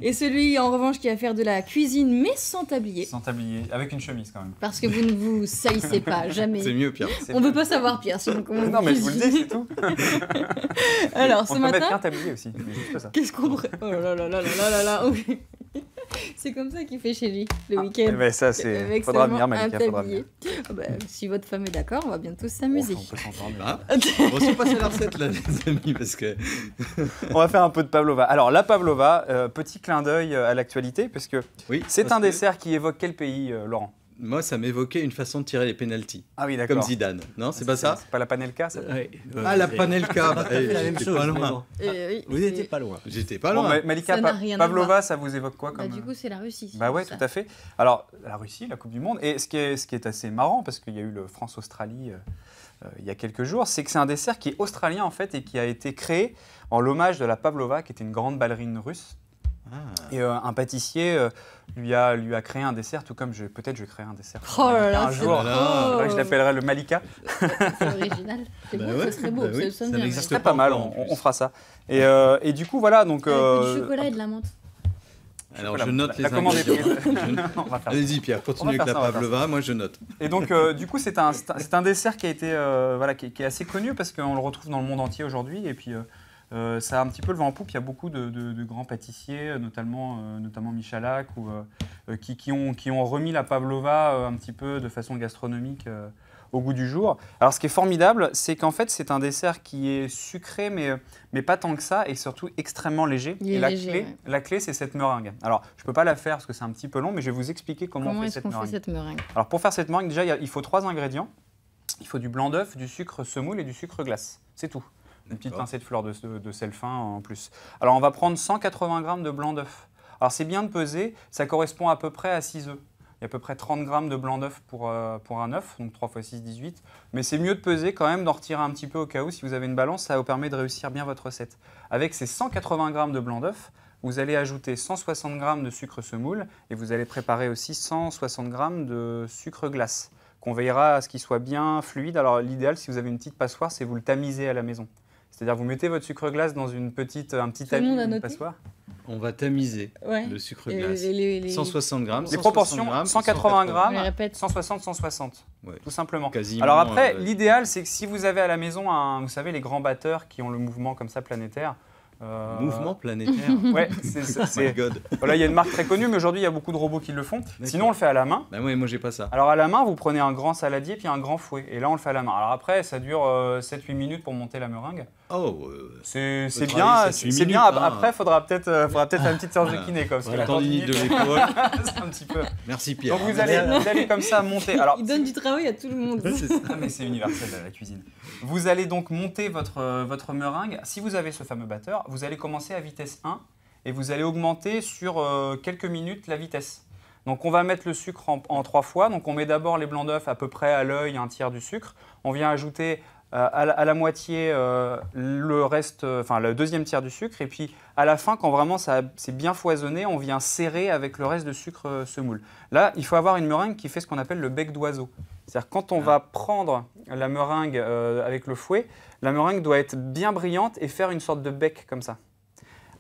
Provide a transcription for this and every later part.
Et celui, en revanche, qui va faire de la cuisine, mais sans tablier. Sans tablier, avec une chemise quand même. Parce que vous ne vous salissez pas, jamais. C'est mieux, Pierre. On ne veut pas savoir, Pierre, sinon comment Non, mais je vous le dis, c'est tout. Alors, On ce peut mettre matin, qu'un tablier aussi, mais juste ça. qu'est-ce qu'on... Oh là là là là là là là. Oui. C'est comme ça qu'il fait chez lui, le week-end. Eh ben ça, c'est... Avec Faudra seulement venir, Malika, un faudra tablier. venir. Ah bah, si votre femme est d'accord, on va bientôt s'amuser. On peut s'entendre. Ah, on se passe à la recette, là, les amis, parce que... On va faire un peu de pavlova. Alors, la pavlova, petit clin d'œil à l'actualité, parce que Oui, c'est parce un que dessert qui évoque quel pays, Laurent? Moi, ça m'évoquait une façon de tirer les pénaltys. Ah oui, d'accord. Comme Zidane. Non, c'est pas ça? C'est pas la panelka, ça? Ouais, Ah, la panelka. pas tout à fait la même J'étais chose, pas mais loin. bon. Oui, Vous n'étiez pas loin. J'étais pas Bon, loin. Malika, Ça n'a rien à pavlova, voir. ça vous évoque quoi comme... Bah, du coup, c'est la Russie. Bah ouais, ça. tout à fait. Alors, la Russie, la Coupe du Monde, et ce qui est assez marrant, parce qu'il y a eu le France-Australie il y a quelques jours, c'est que c'est un dessert qui est australien en fait, et qui a été créé en l'hommage de la Pavlova, qui était une grande ballerine russe. Ah. Et un pâtissier lui a créé un dessert, tout comme peut-être je vais créer un dessert. Oh là là, un c'est jour, trop... je l'appellerai le Malika. C'est original. C'est Bah beau, ouais, ça serait beau, bah oui, ça sonne ça bien. n'existe C'est mais- pas mal, encore, en plus. on fera ça. Et du coup, voilà, donc... Avec du chocolat et de la menthe. Alors, je note les la commande est ingrédients. prise. On va faire ça. Allez-y, Pierre, continue On va avec la faire ça, on va faire pavlova. Moi, je note. Et donc, du coup, c'est un dessert qui a été, voilà, qui est assez connu parce qu'on le retrouve dans le monde entier aujourd'hui. Et puis, ça a un petit peu le vent en poupe. Il y a beaucoup de grands pâtissiers, notamment Michalak, qui ont remis la pavlova un petit peu de façon gastronomique au goût du jour. Alors, ce qui est formidable, c'est qu'en fait, c'est un dessert qui est sucré, mais pas tant que ça, et surtout extrêmement léger. Il est et léger, ouais. la clé, c'est cette meringue. Alors, je ne peux pas la faire parce que c'est un petit peu long, mais je vais vous expliquer comment on Comment fait est-ce cette qu'on fait meringue. cette meringue? Alors pour faire cette meringue, déjà, il faut 3 ingrédients. Il faut du blanc d'œuf, du sucre semoule et du sucre glace. C'est tout. Une petite D'accord. pincée de fleur de sel fin en plus. Alors on va prendre 180 g de blanc d'œuf. Alors c'est bien de peser, ça correspond à peu près à 6 œufs. Il y a à peu près 30 g de blanc d'œuf pour un œuf, donc 3 x 6, 18. Mais c'est mieux de peser quand même, d'en retirer un petit peu au cas où. Si vous avez une balance, ça vous permet de réussir bien votre recette. Avec ces 180 g de blanc d'œuf, vous allez ajouter 160 g de sucre semoule et vous allez préparer aussi 160 g de sucre glace, qu'on veillera à ce qu'il soit bien fluide. Alors l'idéal, si vous avez une petite passoire, c'est vous le tamisez à la maison. C'est-à-dire vous mettez votre sucre glace dans un petit Tout le tamis, monde a une noté passoire. On va tamiser Ouais. le sucre Et glace. les- 160 grammes. Les proportions, 180 On les grammes, répète. 160, 160, Ouais. tout simplement. Quasiment, Alors après, l'idéal, c'est que si vous avez à la maison, vous savez, les grands batteurs qui ont le mouvement comme ça planétaire. Mouvement planétaire. Ouais, Oh my God. voilà, il y a une marque très connue, mais aujourd'hui, il y a beaucoup de robots qui le font. Sinon, on le fait à la main. Bah ouais, moi j'ai pas ça. Alors à la main, vous prenez un grand saladier puis un grand fouet. Et là, on le fait à la main. Alors après, ça dure 7-8 minutes pour monter la meringue. Oh, C'est Votre bien, avis, 7-8 c'est bien. minutes, hein. Après, faudra peut-être faire une petite séance de kiné. Comme, parce que la la tendinite de tendinite, l'épaule. c'est un petit peu. Merci Pierre. Donc vous allez comme ça monter. Alors, Il donne du travail à tout le monde. ah, mais c'est universel la cuisine. Vous allez donc monter votre meringue. Si vous avez ce fameux batteur, vous allez commencer à vitesse 1 et vous allez augmenter sur quelques minutes la vitesse. Donc on va mettre le sucre en 3 fois. Donc on met d'abord les blancs d'œufs à peu près à l'œil, un tiers du sucre. On vient ajouter à la moitié le reste, enfin le deuxième tiers du sucre. Et puis à la fin, quand vraiment c'est bien foisonné, on vient serrer avec le reste de sucre semoule. Là, il faut avoir une meringue qui fait ce qu'on appelle le bec d'oiseau. C'est-à-dire quand on va prendre la meringue avec le fouet, la meringue doit être bien brillante et faire une sorte de bec comme ça.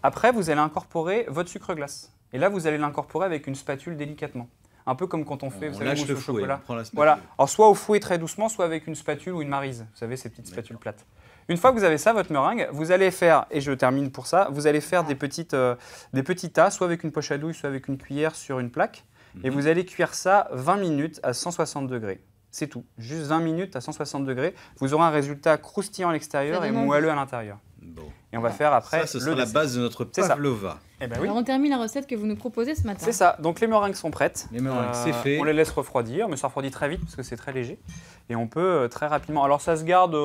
Après, vous allez incorporer votre sucre glace. Et là, vous allez l'incorporer avec une spatule délicatement. Un peu comme quand on fait, vous On savez, lâche mousse le au fouet, chocolat. on prend la spatule. Voilà. Alors, soit au fouet très doucement, soit avec une spatule ou une maryse. Vous savez, ces petites spatules plates. Une fois que vous avez ça, votre meringue, vous allez faire, et je termine pour ça, vous allez faire des petits tas, soit avec une poche à douille, soit avec une cuillère sur une plaque. Et vous allez cuire ça 20 minutes à 160 degrés. C'est tout. Juste 20 minutes à 160 degrés. Vous aurez un résultat croustillant à l'extérieur Ça et donne envie. moelleux à l'intérieur. Bon. Et on va faire après Ça, ce sera la dessert. base de notre C'est ça. pavlova. Eh ben oui. Alors on termine la recette que vous nous proposez ce matin. C'est ça. Donc les meringues sont prêtes. Les meringues, c'est fait. On les laisse refroidir, mais ça refroidit très vite parce que c'est très léger. Et on peut très rapidement. Alors ça se garde,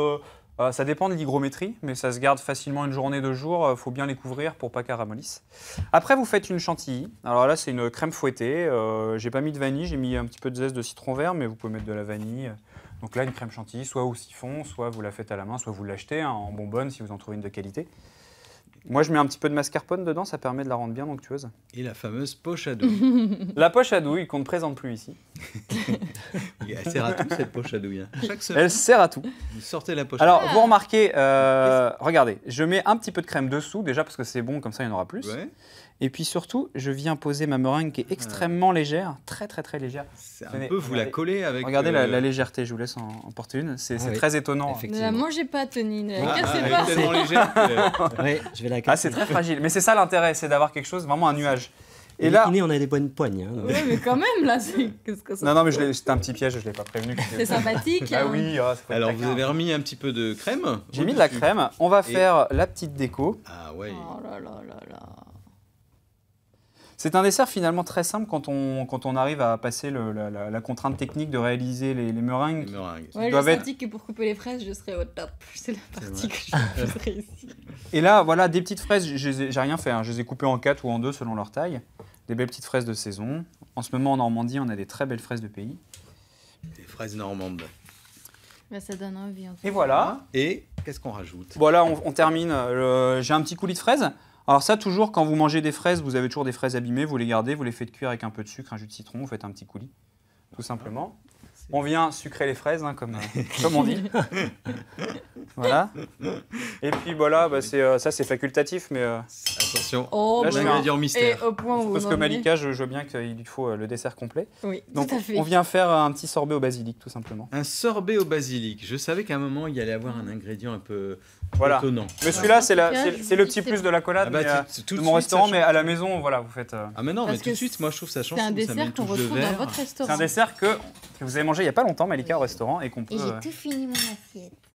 ça dépend de l'hygrométrie, mais ça se garde facilement une journée, 2 jours. Il faut bien les couvrir pour pas qu'elles ramollissent. Après, vous faites une chantilly. Alors là, c'est une crème fouettée. J'ai pas mis de vanille, j'ai mis un petit peu de zeste de citron vert, mais vous pouvez mettre de la vanille. Donc là, une crème chantilly, soit au siphon, soit vous la faites à la main, soit vous l'achetez en bonbonne si vous en trouvez une de qualité. Moi, je mets un petit peu de mascarpone dedans, ça permet de la rendre bien onctueuse. Et la fameuse poche à douille. La poche à douille qu'on ne présente plus ici. Elle sert à tout cette poche à douille. Hein. Chaque semaine, Elle sert à tout. vous sortez la poche Alors, à vous remarquez, regardez, je mets un petit peu de crème dessous, déjà parce que c'est bon, comme ça il y en aura plus. douille. Ouais. Et puis surtout, je viens poser ma meringue qui est extrêmement légère, très très très légère. C'est Tenez, un peu, vous la regardez. collez avec... Regardez la légèreté, je vous laisse en porter une. C'est oui. très étonnant. Ne Effectivement. la mangez pas, Tony. Ne la Ah, cassez elle pas. est tellement légère que... Ouais, je vais la Ah, casser. c'est très fragile. Mais c'est ça l'intérêt, c'est d'avoir quelque chose, vraiment un nuage. Et Et là... on a des bonnes poignes. Hein, donc. Ouais, mais quand même, là, qu'est-ce que ça Non, non, mais c'était un petit piège, je ne l'ai pas prévenu. C'est sympathique. Ah hein. oui, ça faut être Alors, taquin. vous avez remis un petit peu de crème. J'ai mis de la au-dessus. crème. On va faire la petite déco. Ah ouais. Oh là là là là. C'est un dessert finalement très simple quand on arrive à passer la contrainte technique de réaliser les meringues. Les meringues. Ouais, doivent j'ai être- senti que pour couper les fraises, je serais au top. C'est la partie vrai. que je ferais ici. Et là, voilà, des petites fraises, j'ai rien fait, hein. Je les ai coupées en 4 ou en 2 selon leur taille. Des belles petites fraises de saison. En ce moment, en Normandie, on a des très belles fraises de pays. Des fraises normandes. Bah, ça donne envie. En tout Et voilà. Et qu'est-ce qu'on rajoute? Voilà, on termine. J'ai un petit coulis de fraises. Alors ça, toujours, quand vous mangez des fraises, vous avez toujours des fraises abîmées, vous les gardez, vous les faites cuire avec un peu de sucre, un jus de citron, vous faites un petit coulis, tout simplement. On vient sucrer les fraises, hein, comme on dit. Voilà. Et puis voilà, bah, ça c'est facultatif, mais Attention, Oh, Là, je fais un- l'ingrédient et mystère. au point où parce on que en est. Malika, je veux bien qu'il lui faut le dessert complet. Oui, Donc tout à fait. on vient faire un petit sorbet au basilic, tout simplement. Un sorbet au basilic. Je savais qu'à un moment, il y allait avoir un ingrédient un peu Voilà. étonnant. Mais celui-là, c'est En tout cas, c'est le petit plus de la collade Ah bah, tout de de mon suite, ça restaurant, mais change. à la maison, voilà, vous faites... Ah mais non, Parce mais tout de que suite, moi je trouve ça change. C'est un tout, ça met dessert une qu'on touche de retrouve dans verre. votre C'est restaurant. un dessert que vous avez mangé il n'y a pas longtemps, Malika, au restaurant, et qu'on peut... Et j'ai tout fini mon assiette.